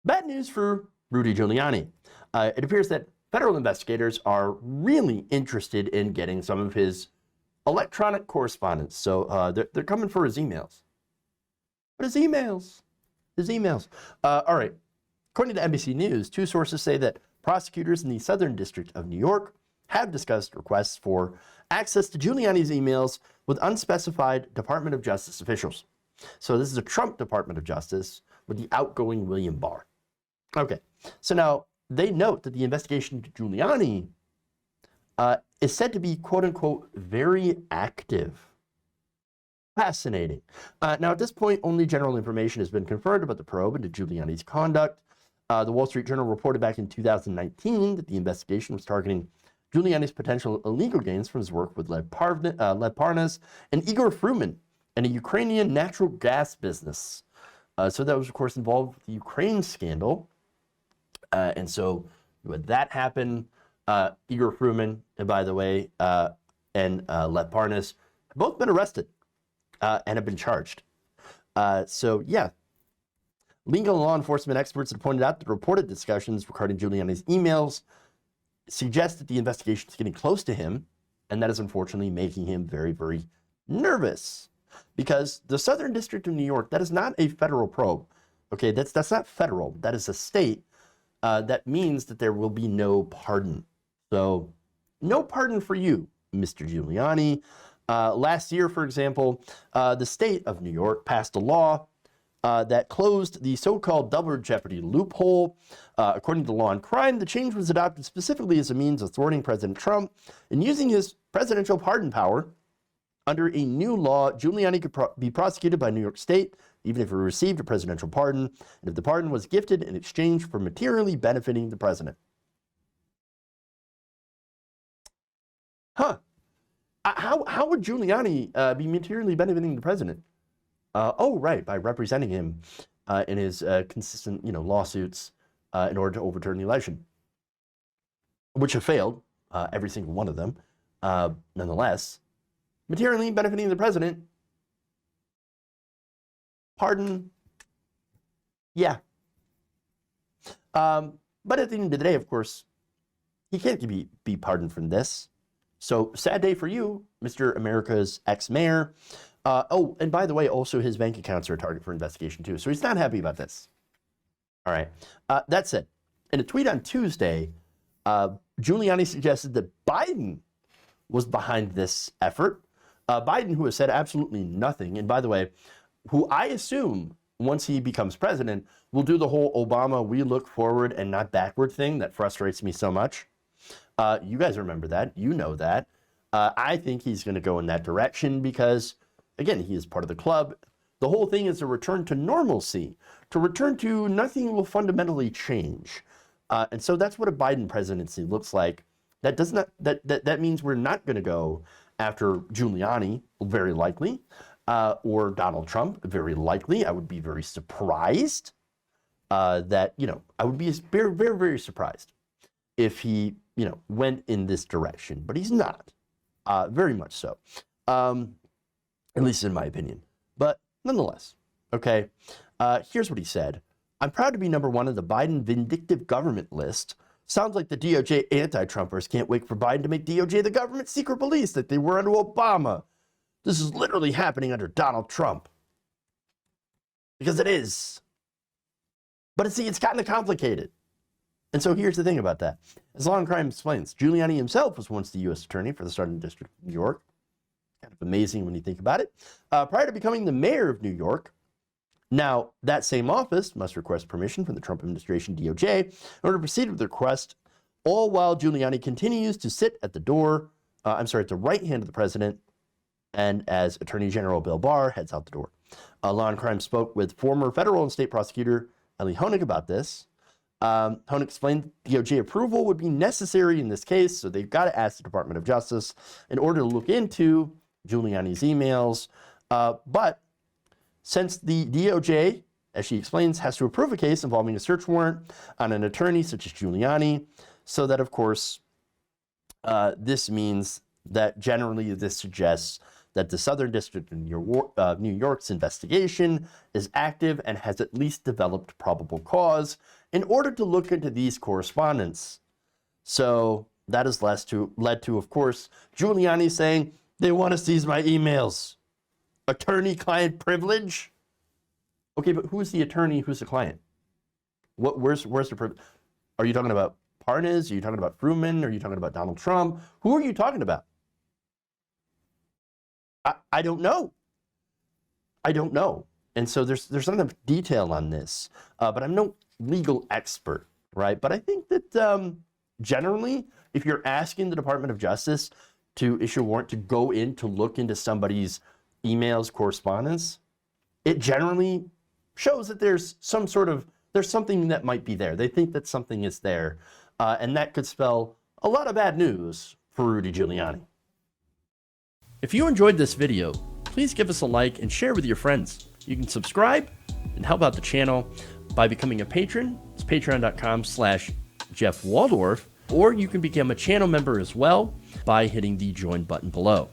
Bad news for Rudy Giuliani. It appears that federal investigators are really interested in getting some of his electronic correspondence. So they're coming for his emails. But his emails. All right. According to NBC News, two sources say that prosecutors in the Southern District of New York have discussed requests for access to Giuliani's emails with unspecified Department of Justice officials. So this is a Trump Department of Justice with the outgoing William Barr. Okay, so now they note that the investigation into Giuliani is said to be, quote unquote, very active. Fascinating. Now, at this point, only general information has been confirmed about the probe into Giuliani's conduct. The Wall Street Journal reported back in 2019 that the investigation was targeting Giuliani's potential illegal gains from his work with Lev Parnas and Igor Fruman and a Ukrainian natural gas business. So that was, of course, involved with the Ukraine scandal. And so when that happened, Igor Fruman, by the way, and Lev Parnas have both been arrested and have been charged. So yeah, legal and law enforcement experts have pointed out that reported discussions regarding Giuliani's emails suggest that the investigation is getting close to him, and that is unfortunately making him very, very nervous. Because the Southern District of New York, that is not a federal probe. Okay, that's not federal. That is a state. That means that there will be no pardon. So no pardon for you, Mr. Giuliani. Last year, for example, the state of New York passed a law that closed the so-called double jeopardy loophole. According to the law on crime, the change was adopted specifically as a means of thwarting President Trump and using his presidential pardon power. Under a new law, Giuliani could be prosecuted by New York State, even if he received a presidential pardon, and if the pardon was gifted in exchange for materially benefiting the president. Huh. How would Giuliani be materially benefiting the president? Oh, right, by representing him in his consistent, lawsuits in order to overturn the election, which have failed, every single one of them. Nonetheless, materially benefiting the president, pardon, yeah. But at the end of the day, of course, he can't be pardoned from this. So sad day for you, Mr. America's ex-mayor. Oh, and by the way, also his bank accounts are a target for investigation too. So he's not happy about this. All right, that's it. In a tweet on Tuesday, Giuliani suggested that Biden was behind this effort. Biden, who has said absolutely nothing, and by the way, who I assume once he becomes president will do the whole Obama we look forward and not backward thing that frustrates me so much. You guys remember that. You know that. I think he's going to go in that direction because, again, he is part of the club. The whole thing is a return to normalcy, to return to nothing will fundamentally change. And so that's what a Biden presidency looks like. That does not, that means we're not going to go after Giuliani, very likely, or Donald Trump, very likely. I would be very surprised that, I would be very, very, very surprised if he, went in this direction, but he's not, very much so, at least in my opinion. But nonetheless, okay, here's what he said. I'm proud to be number one on the Biden vindictive government list. Sounds like the DOJ anti-Trumpers can't wait for Biden to make DOJ the government secret police that they were under Obama. This is literally happening under Donald Trump. Because it is. But see, it's gotten complicated. And so here's the thing about that. As Law and Crime explains, Giuliani himself was once the U.S. Attorney for the Southern District of New York. Kind of amazing when you think about it. Prior to becoming the mayor of New York, now, that same office must request permission from the Trump administration DOJ in order to proceed with the request, all while Giuliani continues to sit at the at the right hand of the president, and as Attorney General Bill Barr heads out the door. Law and Crime spoke with former federal and state prosecutor Ellie Honig about this. Honig explained DOJ approval would be necessary in this case, so they've got to ask the Department of Justice in order to look into Giuliani's emails. But since the DOJ, as she explains, has to approve a case involving a search warrant on an attorney such as Giuliani, so that, of course, this means that generally this suggests that the Southern District of New York's investigation is active and has at least developed probable cause in order to look into these correspondence. So that has led to, of course, Giuliani saying, they want to seize my emails. Attorney-client privilege? Okay, but who's the attorney? Who's the client? Where's the privilege? Are you talking about Parnas? Are you talking about Fruman? Are you talking about Donald Trump? Who are you talking about? I don't know. I don't know. And so there's not enough detail on this, but I'm no legal expert, right? But I think that generally, if you're asking the Department of Justice to issue a warrant to go in to look into somebody's emails, correspondence, it generally shows that there's something that might be there. They think that something is there, and that could spell a lot of bad news for Rudy Giuliani. If you enjoyed this video, please give us a like and share with your friends. You can subscribe and help out the channel by becoming a patron. It's patreon.com/Jeff Waldorf, or you can become a channel member as well by hitting the join button below.